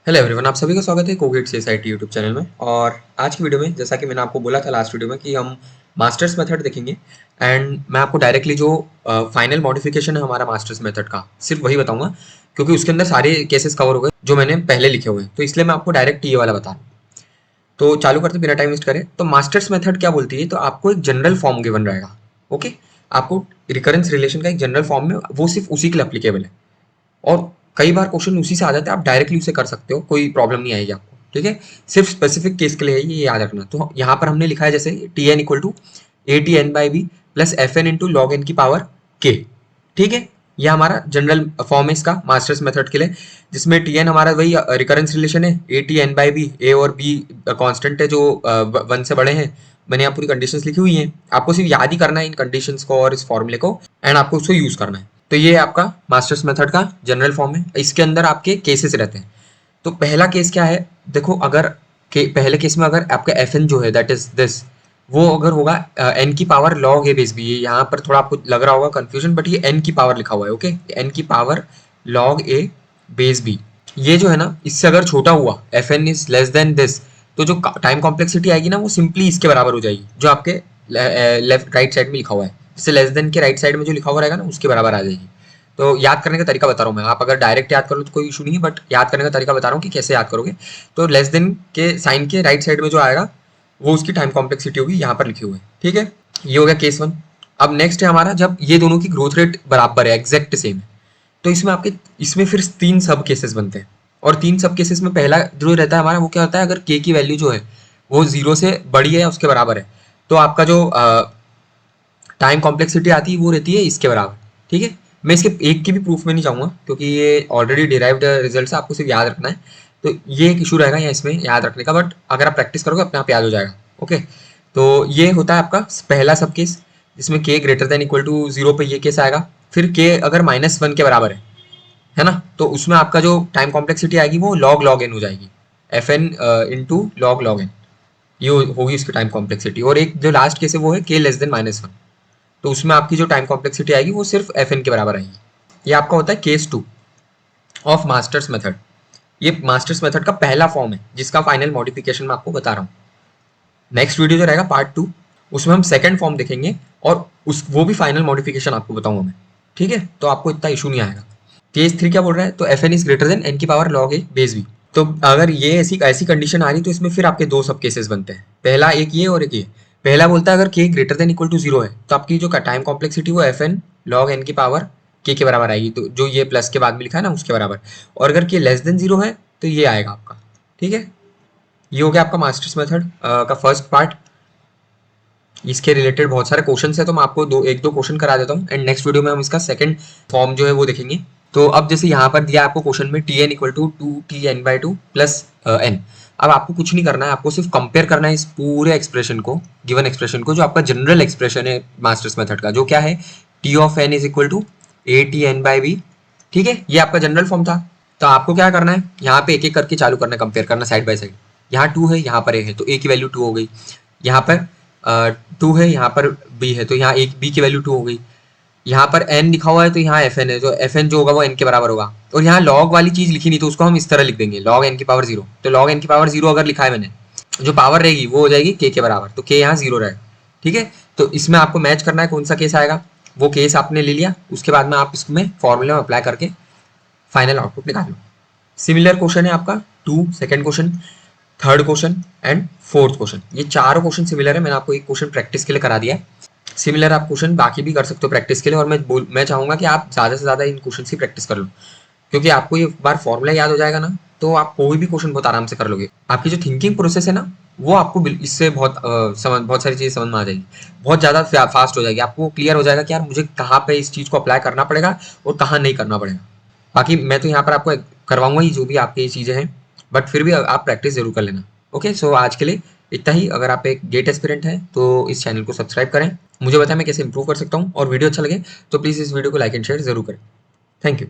Hello everyone, आप सभी का स्वागत है कोगेट सीएसआईटी यूट्यूब चैनल में। और आज की वीडियो में जैसा कि मैंने आपको बोला था लास्ट वीडियो में कि हम मास्टर्स मेथड देखेंगे। एंड मैं आपको डायरेक्टली जो फाइनल मॉडिफिकेशन है हमारा मास्टर्स मेथड का सिर्फ वही बताऊंगा, क्योंकि उसके अंदर सारे केसेस कवर हो गए जो मैंने पहले लिखे हुए हैं, तो इसलिए मैं आपको डायरेक्ट ये वाला बता रहा हूँ। तो चालू करते बिना टाइम वेस्ट करें। तो मास्टर्स मेथड क्या बोलती है, तो आपको एक जनरल फॉर्म गिवन रहेगा। ओके, आपको रिकरेंस रिलेशन का एक जनरल फॉर्म में वो सिर्फ उसी के लिए अप्लीकेबल है। और कई बार क्वेश्चन उसी से आ जाते हैं, आप डायरेक्टली उसे कर सकते हो, कोई प्रॉब्लम नहीं आएगी आपको। ठीक है, सिर्फ स्पेसिफिक केस के लिए है ये याद रखना। तो यहाँ पर हमने लिखा है जैसे T N equal to A T N by B plus F N into log N की पावर के। ठीक है, ये हमारा जनरल फॉर्म है इसका मास्टर्स मेथड के लिए, जिसमें टी एन हमारा वही रिकरेंस रिलेशन है, a T N by b, a और बी कांस्टेंट है जो 1 से बड़े हैं। मैंने यहाँ पूरी कंडीशंस लिखी हुई हैं, आपको सिर्फ याद ही करना है इन कंडीशंस को और इस फॉर्मूले को, एंड आपको उसको यूज करना है। तो ये आपका मास्टर्स मेथड का जनरल फॉर्म है। इसके अंदर आपके केसेस रहते हैं। तो पहला केस क्या है, देखो अगर पहले केस में अगर आपका एफ एन जो है दैट इज दिस, वो अगर होगा एन की power log A base B. ये यहाँ पर थोड़ा आपको लग रहा होगा कंफ्यूजन, बट ये एन की पावर लिखा हुआ है। ओके, एन की power log A base B, ये जो है ना, इससे अगर छोटा हुआ F N is less than this, तो जो टाइम कॉम्प्लेक्सिटी आएगी ना वो सिंपली इसके बराबर हो जाएगी, जो आपके लेफ्ट राइट साइड में लिखा हुआ है। इससे लेस देन के राइट साइड में जो लिखा हुआ रहेगा ना उसके बराबर आ जाएगी। तो याद करने का तरीका बता रहा हूँ मैं, आप अगर डायरेक्ट याद करो तो कोई इशू नहीं है, बट याद करने का तरीका बता रहा हूँ कि कैसे याद करोगे। तो लेस देन के साइन के राइट साइड में जो आएगा वो उसकी टाइम कॉम्प्लेक्सिटी होगी, यहाँ पर लिखी हुई है। ठीक है, ये हो गया केस वन। अब नेक्स्ट है हमारा जब ये दोनों की ग्रोथ रेट बराबर है, एग्जैक्ट सेम है, तो इसमें आपके इसमें फिर 3 सब केसेस बनते हैं। और 3 सब केसेस में पहला जो रहता है हमारा वो क्या होता है, अगर के की वैल्यू जो है वो 0 से बड़ी है या उसके बराबर है, तो आपका जो टाइम कॉम्प्लेक्सिटी आती है वो रहती है इसके बराबर। ठीक है, मैं इसके एक की भी प्रूफ में नहीं चाहूँगा, क्योंकि ये ऑलरेडी डिराइव्ड रिजल्ट है, आपको सिर्फ याद रखना है। तो ये एक इशू रहेगा यहाँ इसमें याद रखने का, बट अगर आप प्रैक्टिस करोगे अपने आप याद हो जाएगा। ओके, तो ये होता है आपका पहला सब केस, जिसमें के ग्रेटर देन इक्वल टू 0 पे ये केस आएगा। फिर के अगर -1 के बराबर है ना, तो उसमें आपका जो टाइम कॉम्प्लेक्सिटी आएगी वो लॉग लॉग एन हो जाएगी, F N into log log N, ये होगी उसकी टाइम कॉम्प्लेक्सिटी। और एक जो लास्ट केस है वो है के लेस देन -1, तो उसमें आपकी जो टाइम कॉम्प्लेक्सिटी आएगी वो सिर्फ एफ एन के बराबर आएगी। ये आपका होता है केस 2 ऑफ मास्टर्स मेथड। ये मास्टर्स मेथड का पहला फॉर्म है जिसका फाइनल मॉडिफिकेशन मैं आपको बता रहा हूँ। नेक्स्ट वीडियो जो रहेगा पार्ट 2, उसमें हम सेकंड फॉर्म देखेंगे और उस वो भी फाइनल मॉडिफिकेशन आपको बताऊंगा मैं। ठीक है, तो आपको इतना इशू नहीं आएगा। केस 3 क्या बोल रहा है, तो F N is greater than N की power log A base B. तो अगर ये ऐसी ऐसी कंडीशन आ रही तो इसमें फिर आपके 2 सब केसेस बनते हैं, पहला एक ये और एक ये। पहला बोलता है अगर के ग्रेटर देन इक्वल टू 0 है तो आपकी जो टाइम कॉम्प्लेक्सिटी वो एफ एन लॉग एन की पावर के बराबर आएगी, तो जो ये प्लस के बाद में लिखा है ना उसके बराबर। और अगर के लेस देन 0 है तो ये आएगा आपका। ठीक है, ये हो गया आपका मास्टर्स मेथड का फर्स्ट पार्ट। इसके रिलेटेड बहुत सारे क्वेश्चन है, तो मैं आपको एक दो क्वेश्चन करा देता हूँ, एंड नेक्स्ट वीडियो में हम इसका सेकंड फॉर्म जो है वो देखेंगे। तो अब जैसे यहाँ पर दिया आपको क्वेश्चन में T N equal to 2t n/2 plus N. अब आपको कुछ नहीं करना है, आपको सिर्फ कंपेयर करना है इस पूरे एक्सप्रेशन को, गिवन एक्सप्रेशन को, जो आपका जनरल एक्सप्रेशन है मास्टर्स मेथड का, जो क्या है, T of N is equal to A T N by B. ठीक है, ये आपका जनरल फॉर्म था। तो आपको क्या करना है, यहाँ पे एक एक करके चालू करना है, कंपेयर करना साइड बाय साइड। यहाँ 2 है, यहाँ पर ए है, तो ए की वैल्यू 2 हो गई। यहाँ पर 2 है, यहाँ पर बी है, तो यहाँ एक बी की वैल्यू 2 हो गई। यहाँ पर एन लिखा हुआ है तो यहाँ एफ एन है, तो एफ एन जो होगा वो एन के बराबर होगा। और यहाँ लॉग वाली चीज लिखी नहीं, तो उसको हम इस तरह लिख देंगे, लॉग एन की पावर 0। तो लॉग एन की पावर 0 अगर लिखा है मैंने, जो पावर रहेगी वो हो जाएगी के बराबर, तो के यहाँ 0 रहेगा। ठीक है, तो इसमें आपको मैच करना है कौन सा केस आएगा, वो केस आपने ले लिया, उसके बाद में आप इसमें फॉर्मूले में अप्लाई करके फाइनल आउटपुट निकाल लो। सिमिलर क्वेश्चन है आपका 2 second question, third question and fourth question. ये चारों क्वेश्चन सिमिलर है, मैंने आपको एक क्वेश्चन प्रैक्टिस के लिए करा दिया है। सिमिलर आप क्वेश्चन बाकी भी कर सकते हो प्रैक्टिस के लिए, और मैं चाहूंगा कि आप ज़्यादा से ज़्यादा इन क्वेश्चन की प्रैक्टिस कर लो, क्योंकि आपको ये बार फॉर्मूला याद हो जाएगा ना, तो आप कोई भी क्वेश्चन बहुत आराम से कर लोगे। आपकी जो थिंकिंग प्रोसेस है ना, वो आपको इससे बहुत सारी चीज़ें समझ में आ जाएगी, बहुत ज़्यादा फास्ट हो जाएगी। आपको क्लियर हो जाएगा कि यार मुझे कहाँ पे इस चीज़ को अप्लाई करना पड़ेगा और कहाँ नहीं करना पड़ेगा। बाकी मैं तो यहाँ पर आपको करवाऊंगा ही जो भी आपकी ये चीज़ें हैं, बट फिर भी आप प्रैक्टिस जरूर कर लेना। ओके, सो आज के लिए इतना ही। अगर आप एक गेट एस्पिरेंट हैं तो इस चैनल को सब्सक्राइब करें, मुझे बताएं मैं कैसे इंप्रूव कर सकता हूँ, और वीडियो अच्छा लगे तो प्लीज़ इस वीडियो को लाइक एंड शेयर जरूर करें। Thank you.